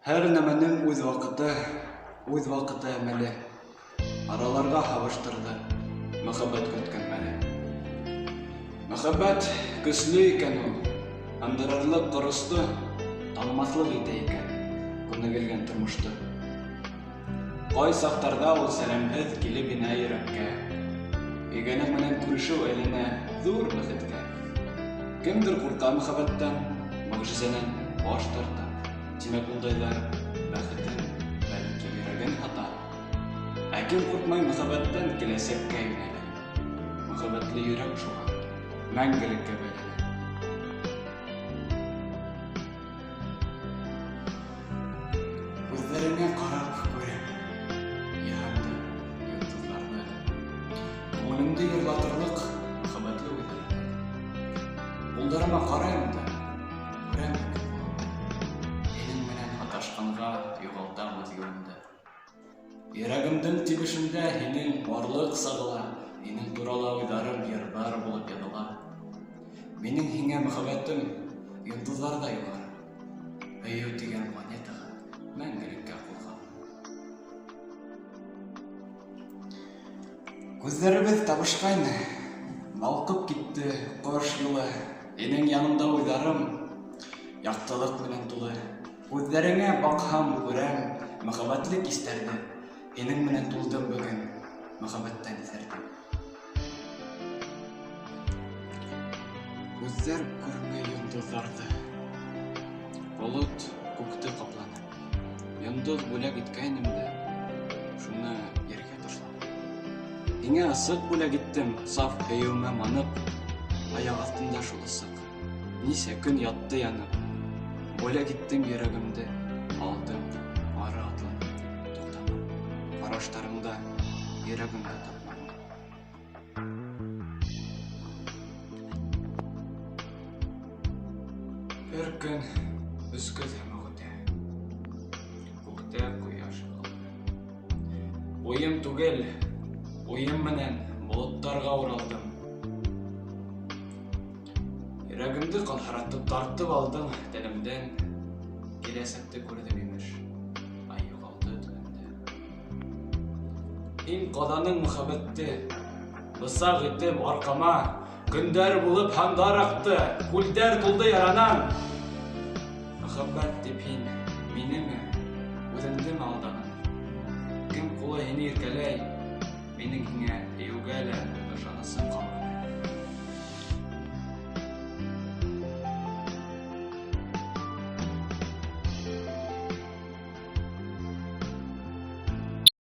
Һәр нәмәнең үз вакыты әмәле. Араларга һабыштырды мәхәббәт көткән мәле. Мәхәббәт көсле икән ул, андырырлык корысты, танымаслык итә икән күнегелгән тормышты. Кай сактарда ул сәламһез килеп инә йөрәккә, игәнең менән күрешү әйләнә зур бәхеткә. Кемдер курка мәхәббәттән, мөгъҗизәнән баш тарта. Тимәк, ундайлар бәхетен, бәлки йөрәген хата. Ә кем куркмай мәхәббәттән, киләсәккә юнәлә. Мәхәббәтле йөрәк шуңа мәңгелеккә бәйләнә. Күзләреңә карап күрәм йыһанды йолдызларны. Күңелемде йырлатырлык мәхәббәтле уйлар. Кулдарыма карыйм да күрәм Ташканга югалтам үз юлымды. Йөрәгемдең тибешендә һинең барлык сагыла, һинең турала уйларым йырлар булып языла. Минең һиңә мәхәббәтем йолдызларда югары, Өйү дигән планетага мәңгелеккә кулган. Күзләребез табышкайны, балкып китте кош юлы. Һинең янында уйларым яктылык белән тулы. Күзләреңә бакһам күрәм мәхәббәтле кистәрне. Һинең менән тулдым бүген мәхәббәттән исәрдем. Күзләр күрмәй йолдызларны, болыт күкте капланы. Йондыз бүләк иткәйнем дә, шуны ергә ташланы. Һиңә ысык бүләк иттем, саф һөюемә манып. Аяк астында шул ысык, нисә көн ятты янып. Бүләк иттем йөрәгемде, алдым, ары атланып, туктамам. Караштарыңда йөрәгемдә тапмам. Бер көн өскөз һәм үтә, күктә кояш калды. Уем түгел, уем менән болыттарга уралдым. Йөрәгемде калтыратып тартып алдым тәнемдән, киләсәкте күрдем имеш, ай югалды түбәмдә. Һин каданың мәхәббәтте, бысак итеп аркама, көндәр булып һандар акты, күлдәр тулды яранам. Мәхәббәт дип һин минеме, үзеңдеме алданың? Кем кулы һине иркәләй, минең һиңә һөюгә лә ышанысым калмый.